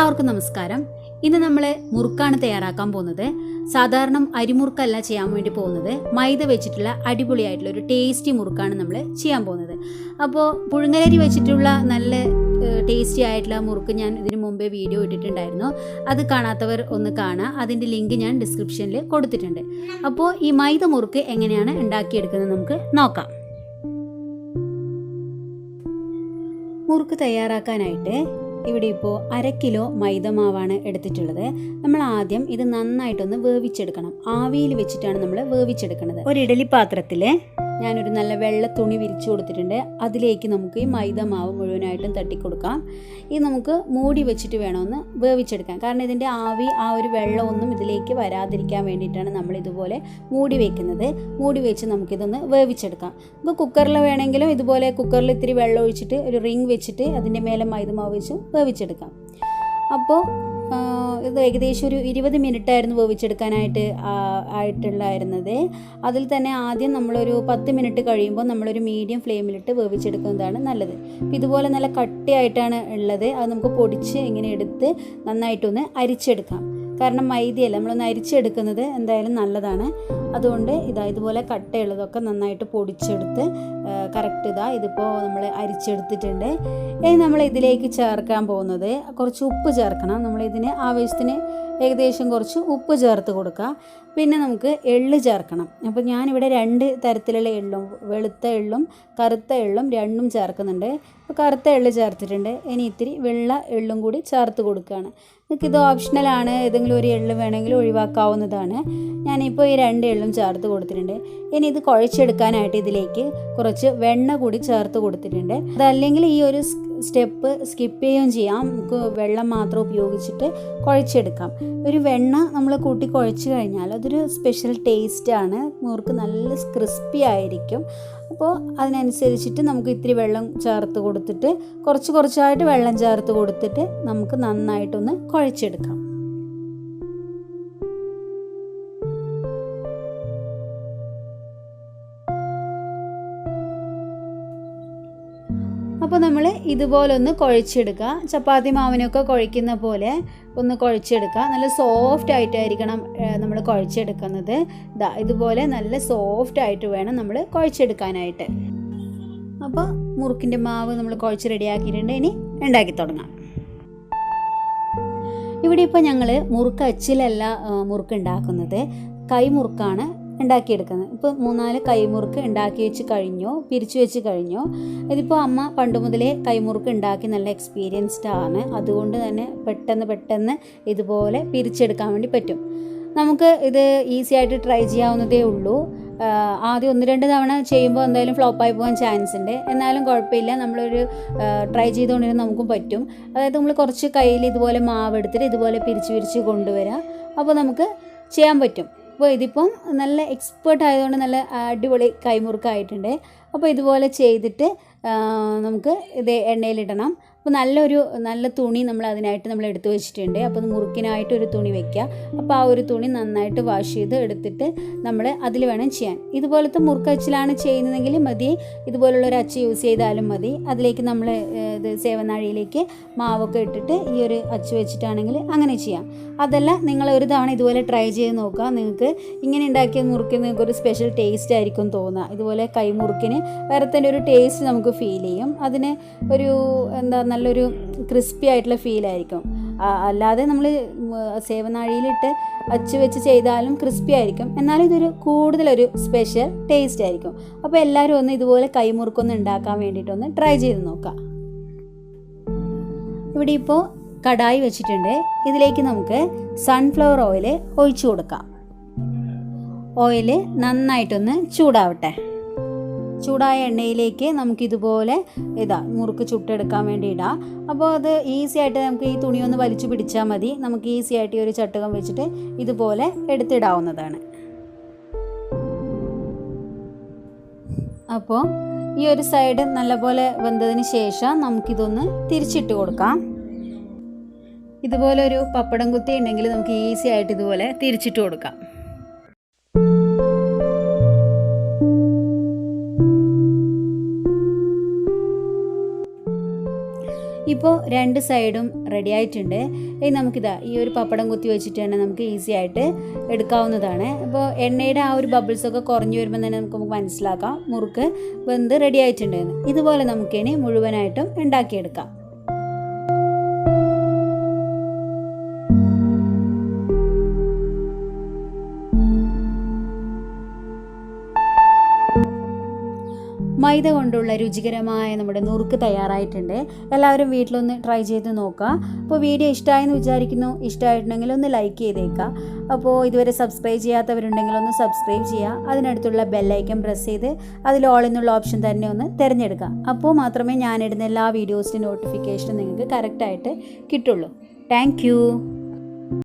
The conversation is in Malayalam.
എല്ലാവർക്കും നമസ്കാരം. ഇന്ന് നമ്മൾ മുറുക്കാണ് തയ്യാറാക്കാൻ പോകുന്നത്. സാധാരണ അരിമുറുക്കല്ല ചെയ്യാൻ വേണ്ടി പോകുന്നത്. മൈദ വെച്ചിട്ടുള്ള അടിപൊളിയായിട്ടുള്ള ഒരു ടേസ്റ്റി മുറുക്കാണ് നമ്മൾ ചെയ്യാൻ പോകുന്നത്. അപ്പോൾ പുഴുങ്ങലരി വെച്ചിട്ടുള്ള നല്ല ടേസ്റ്റി ആയിട്ടുള്ള മുറുക്ക് ഞാൻ ഇതിനു മുമ്പേ വീഡിയോ ഇട്ടിട്ടുണ്ടായിരുന്നു. അത് കാണാത്തവർ ഒന്ന് കാണാം. അതിൻ്റെ ലിങ്ക് ഞാൻ ഡിസ്ക്രിപ്ഷനിൽ കൊടുത്തിട്ടുണ്ട്. അപ്പോൾ ഈ മൈദ മുറുക്ക് എങ്ങനെയാണ് ഉണ്ടാക്കിയെടുക്കുന്നത് നമുക്ക് നോക്കാം. മുറുക്ക് തയ്യാറാക്കാനായിട്ട് ഇവിടെ ഇപ്പോൾ 1/2 കിലോ മൈദമാവാണ് എടുത്തിട്ടുള്ളത്. നമ്മൾ ആദ്യം ഇത് നന്നായിട്ടൊന്ന് വേവിച്ചെടുക്കണം. ആവിയിൽ വെച്ചിട്ടാണ് നമ്മൾ വേവിച്ചെടുക്കുന്നത്. ഒരു ഇഡലി പാത്രത്തിൽ ഞാനൊരു നല്ല വെള്ള തുണി വിരിച്ചു കൊടുത്തിട്ടുണ്ട്. അതിലേക്ക് നമുക്ക് ഈ മൈദ മാവ് മുഴുവനായിട്ടും തട്ടിക്കൊടുക്കാം. ഇത് നമുക്ക് മൂടി വെച്ചിട്ട് വേണമെന്ന് വേവിച്ചെടുക്കാൻ. കാരണം ഇതിൻ്റെ ആവി ആ ഒരു വെള്ളമൊന്നും ഇതിലേക്ക് വരാതിരിക്കാൻ വേണ്ടിയിട്ടാണ് നമ്മൾ ഇതുപോലെ മൂടി വയ്ക്കുന്നത്. മൂടി വെച്ച് നമുക്കിതൊന്ന് വേവിച്ചെടുക്കാം. ഇപ്പോൾ കുക്കറിൽ വേണമെങ്കിലും ഇതുപോലെ കുക്കറിൽ ഇത്തിരി വെള്ളം ഒഴിച്ചിട്ട് ഒരു റിങ് വെച്ചിട്ട് അതിൻ്റെ മേലെ മൈദ മാവ് വെച്ച് വേവിച്ചെടുക്കാം. അപ്പോൾ ഇത് ഏകദേശം ഒരു 20 മിനിറ്റായിരുന്നു വേവിച്ചെടുക്കാനായിട്ട് ആയിട്ടുണ്ടായിരുന്നത്. അതിൽ തന്നെ ആദ്യം നമ്മളൊരു 10 മിനിറ്റ് കഴിയുമ്പോൾ നമ്മളൊരു മീഡിയം ഫ്ലെയിമിലിട്ട് വേവിച്ചെടുക്കുന്നതാണ് നല്ലത്. ഇതുപോലെ നല്ല കട്ടിയായിട്ടാണ് ഉള്ളത്. അത് നമുക്ക് പൊടിച്ച് ഇങ്ങനെ എടുത്ത് നന്നായിട്ടൊന്ന് അരിച്ചെടുക്കാം. കാരണം മൈദയല്ല, നമ്മളൊന്ന് അരിച്ചെടുക്കുന്നത് എന്തായാലും നല്ലതാണ്. അതുകൊണ്ട് ഇതുപോലെ കട്ടയുള്ളതൊക്കെ നന്നായിട്ട് പൊടിച്ചെടുത്ത് കറക്റ്റ് ഇതിപ്പോൾ നമ്മൾ അരിച്ചെടുത്തിട്ടുണ്ട്. ഇനി നമ്മൾ ഇതിലേക്ക് ചേർക്കാൻ പോകുന്നത് കുറച്ച് ഉപ്പ് ചേർക്കണം. നമ്മളിതിന് ആവശ്യത്തിന് ഏകദേശം കുറച്ച് ഉപ്പ് ചേർത്ത് കൊടുക്കുക. പിന്നെ നമുക്ക് എള്ള് ചേർക്കണം. അപ്പോൾ ഞാനിവിടെ 2 തരത്തിലുള്ള എള്ളും, വെളുത്ത എള്ളും കറുത്ത എള്ളും രണ്ടും ചേർക്കുന്നുണ്ട്. അപ്പോൾ കറുത്ത എള്ള് ചേർത്തിട്ടുണ്ട്. ഇനി ഇത്തിരി വെള്ള എള്ളും കൂടി ചേർത്ത് കൊടുക്കുകയാണ്. നിങ്ങൾക്കിത് ഓപ്ഷണലാണ്. ഏതെങ്കിലും ഒരു എള്ള് വേണമെങ്കിൽ ഒഴിവാക്കാവുന്നതാണ്. ഞാനിപ്പോൾ ഈ 2 എള്ളും ചേർത്ത് കൊടുത്തിട്ടുണ്ട്. ഇനി ഇത് കുഴച്ചെടുക്കാനായിട്ട് ഇതിലേക്ക് കുറച്ച് വെണ്ണ കൂടി ചേർത്ത് കൊടുത്തിട്ടുണ്ട്. അതല്ലെങ്കിൽ ഈ ഒരു സ്റ്റെപ്പ് സ്കിപ്പ് ചെയ്യുകയും ചെയ്യാം. നമുക്ക് വെള്ളം മാത്രം ഉപയോഗിച്ചിട്ട് കുഴച്ചെടുക്കാം. ഒരു വെണ്ണ നമ്മൾ കൂട്ടി കുഴച്ച് കഴിഞ്ഞാൽ അതൊരു സ്പെഷ്യൽ ടേസ്റ്റാണ്. മുറുക്ക് നല്ല ക്രിസ്പി ആയിരിക്കും. അപ്പോൾ അതിനനുസരിച്ചിട്ട് നമുക്ക് ഇത്തിരി വെള്ളം ചേർത്ത് കൊടുത്തിട്ട് കുറച്ചായിട്ട് വെള്ളം ചേർത്ത് കൊടുത്തിട്ട് നമുക്ക് നന്നായിട്ടൊന്ന് കുഴച്ചെടുക്കാം. അപ്പോൾ നമ്മൾ ഇതുപോലെ ഒന്ന് കുഴച്ചെടുക്കുക. ചപ്പാത്തി മാവിനൊക്കെ കുഴയ്ക്കുന്ന പോലെ ഒന്ന് കുഴച്ചെടുക്കുക. നല്ല സോഫ്റ്റ് ആയിട്ടായിരിക്കണം നമ്മൾ കുഴച്ചെടുക്കുന്നത്. ഇതുപോലെ നല്ല സോഫ്റ്റ് ആയിട്ട് വേണം നമ്മൾ കുഴച്ചെടുക്കാനായിട്ട്. അപ്പോൾ മുറുക്കിൻ്റെ മാവ് നമ്മൾ കുഴച്ച് റെഡിയാക്കിയിട്ടുണ്ട്. ഇനി ഉണ്ടാക്കി തുടങ്ങാം. ഇവിടെ ഇപ്പോൾ ഞങ്ങൾ മുറുക്ക് അച്ചിലല്ല മുറുക്ക് ഉണ്ടാക്കുന്നത്, കൈമുറുക്കാണ് ഉണ്ടാക്കിയെടുക്കുന്നത്. ഇപ്പോൾ 3-4 കൈമുറുക്ക് ഉണ്ടാക്കി വെച്ച് കഴിഞ്ഞു, പിരിച്ചു വെച്ച് കഴിഞ്ഞു. ഇതിപ്പോൾ അമ്മ പണ്ട് മുതലേ കൈമുറുക്ക് ഉണ്ടാക്കി നല്ല എക്സ്പീരിയൻസ്ഡ് ആണ്. അതുകൊണ്ട് തന്നെ പെട്ടെന്ന് ഇതുപോലെ പിരിച്ചെടുക്കാൻ വേണ്ടി പറ്റും. നമുക്ക് ഇത് ഈസി ആയിട്ട് ട്രൈ ചെയ്യാവുന്നതേ ഉള്ളൂ. ആദ്യം 1-2 തവണ ചെയ്യുമ്പോൾ എന്തായാലും ഫ്ലോപ്പായി പോകാൻ ചാൻസ് ഉണ്ട്. എന്നാലും കുഴപ്പമില്ല, നമ്മളൊരു ട്രൈ ചെയ്തുകൊണ്ടിരുന്ന് നമുക്കും പറ്റും. അതായത് നമ്മൾ കുറച്ച് കയ്യിൽ ഇതുപോലെ മാവ് എടുത്തിട്ട് ഇതുപോലെ പിരിച്ച് കൊണ്ടുവരാം. അപ്പോൾ നമുക്ക് ചെയ്യാൻ പറ്റും. അപ്പോൾ ഇതിപ്പം നല്ല എക്സ്പേർട്ട് ആയതുകൊണ്ട് നല്ല അടിപൊളി കൈമുറുക്കായിട്ടുണ്ട്. അപ്പോൾ ഇതുപോലെ ചെയ്തിട്ട് നമുക്ക് ഇത് എണ്ണയിലിടണം. അപ്പോൾ നല്ല തുണി നമ്മൾ എടുത്തു വെച്ചിട്ടുണ്ട്. അപ്പോൾ മുറുക്കിനായിട്ടൊരു തുണി വയ്ക്കുക. അപ്പോൾ ആ ഒരു തുണി നന്നായിട്ട് വാഷ് ചെയ്ത് എടുത്തിട്ട് നമ്മൾ അതിൽ വേണം ചെയ്യാൻ. ഇതുപോലത്തെ മുറുക്കച്ചിലാണ് ചെയ്യുന്നതെങ്കിൽ മതി, ഇതുപോലുള്ളൊരു അച്ച് യൂസ് ചെയ്താലും മതി. അതിലേക്ക് നമ്മൾ ഇത് സേവനാഴിയിലേക്ക് മാവൊക്കെ ഇട്ടിട്ട് ഈ ഒരു അച്ച് വെച്ചിട്ടാണെങ്കിൽ അങ്ങനെ ചെയ്യാം. അതല്ല, നിങ്ങൾ ഒരു തവണ ഇതുപോലെ ട്രൈ ചെയ്ത് നോക്കുക. നിങ്ങൾക്ക് ഇങ്ങനെ ഉണ്ടാക്കിയ മുറുക്കിന് നിങ്ങൾക്കൊരു സ്പെഷ്യൽ ടേസ്റ്റ് ആയിരിക്കും തോന്നുക. ഇതുപോലെ കൈമുറുക്കിന് വേറെ തന്നെ ഒരു ടേസ്റ്റ് നമുക്ക് ഫീൽ ചെയ്യും. അതിന് ഒരു നല്ലൊരു ക്രിസ്പി ആയിട്ടുള്ള ഫീലായിരിക്കും. അല്ലാതെ നമ്മൾ സേവനാഴിയിലിട്ട് അച്ച് വെച്ച് ചെയ്താലും ക്രിസ്പി ആയിരിക്കും. എന്നാലും ഇതൊരു കൂടുതലൊരു സ്പെഷ്യൽ ടേസ്റ്റ് ആയിരിക്കും. അപ്പോൾ എല്ലാവരും ഒന്ന് ഇതുപോലെ കൈമുറുക്കൊന്ന് ഉണ്ടാക്കാൻ വേണ്ടിയിട്ടൊന്ന് ട്രൈ ചെയ്ത് നോക്കാം. ഇവിടെ ഇപ്പോൾ കടായി വെച്ചിട്ടുണ്ട്. ഇതിലേക്ക് നമുക്ക് സൺഫ്ലവർ ഓയിൽ ഒഴിച്ചു കൊടുക്കാം. ഓയിൽ നന്നായിട്ടൊന്ന് ചൂടാവട്ടെ. ചൂടായ എണ്ണയിലേക്ക് നമുക്കിതുപോലെ മുറുക്ക് ചുട്ടെടുക്കാൻ വേണ്ടി ഇടാം. അപ്പോൾ അത് ഈസി ആയിട്ട് നമുക്ക് ഈ തുണിയൊന്ന് വലിച്ചു പിടിച്ചാൽ മതി. നമുക്ക് ഈസി ആയിട്ട് ഈ ഒരു ചട്ടുകം വെച്ചിട്ട് ഇതുപോലെ എടുത്തിടാവുന്നതാണ്. അപ്പോൾ ഈ ഒരു സൈഡ് നല്ലപോലെ വെന്തതിന് ശേഷം നമുക്കിതൊന്ന് തിരിച്ചിട്ട് കൊടുക്കാം. ഇതുപോലെ ഒരു പപ്പടം കുത്തി ഉണ്ടെങ്കിൽ നമുക്ക് ഈസി ആയിട്ട് ഇതുപോലെ തിരിച്ചിട്ട് കൊടുക്കാം. ഇപ്പോൾ രണ്ട് സൈഡും റെഡി ആയിട്ടുണ്ട്. ഇനി നമുക്കിതാ ഈ ഒരു പപ്പടം കുത്തി വെച്ചിട്ട് തന്നെ നമുക്ക് ഈസി ആയിട്ട് എടുക്കാവുന്നതാണ്. അപ്പോൾ എണ്ണയുടെ ആ ഒരു ബബിൾസൊക്കെ കുറഞ്ഞു വരുമ്പോൾ തന്നെ നമുക്ക് മനസ്സിലാക്കാം മുറുക്ക് വെന്ത് റെഡി ആയിട്ടുണ്ടെന്ന്. ഇതുപോലെ നമുക്കിനി മുഴുവനായിട്ടും ഉണ്ടാക്കിയെടുക്കാം. മൈദ കൊണ്ടുള്ള രുചികരമായ നമ്മുടെ നുറുക്ക് തയ്യാറായിട്ടുണ്ട്. എല്ലാവരും വീട്ടിലൊന്ന് ട്രൈ ചെയ്ത് നോക്കുക. അപ്പോൾ വീഡിയോ ഇഷ്ടമായെന്ന് വിചാരിക്കുന്നു. ഇഷ്ടമായിട്ടുണ്ടെങ്കിൽ ഒന്ന് ലൈക്ക് ചെയ്തേക്കുക. അപ്പോൾ ഇതുവരെ സബ്സ്ക്രൈബ് ചെയ്യാത്തവരുണ്ടെങ്കിൽ ഒന്ന് സബ്സ്ക്രൈബ് ചെയ്യുക. അതിനടുത്തുള്ള ബെല്ലൈക്കൺ പ്രസ് ചെയ്ത് അതിൽ ഓൾ എന്നുള്ള ഓപ്ഷൻ തന്നെ ഒന്ന് തിരഞ്ഞെടുക്കുക. അപ്പോൾ മാത്രമേ ഞാനിടുന്ന എല്ലാ വീഡിയോസിൻ്റെ നോട്ടിഫിക്കേഷനും നിങ്ങൾക്ക് കറക്റ്റായിട്ട് കിട്ടുള്ളൂ. താങ്ക്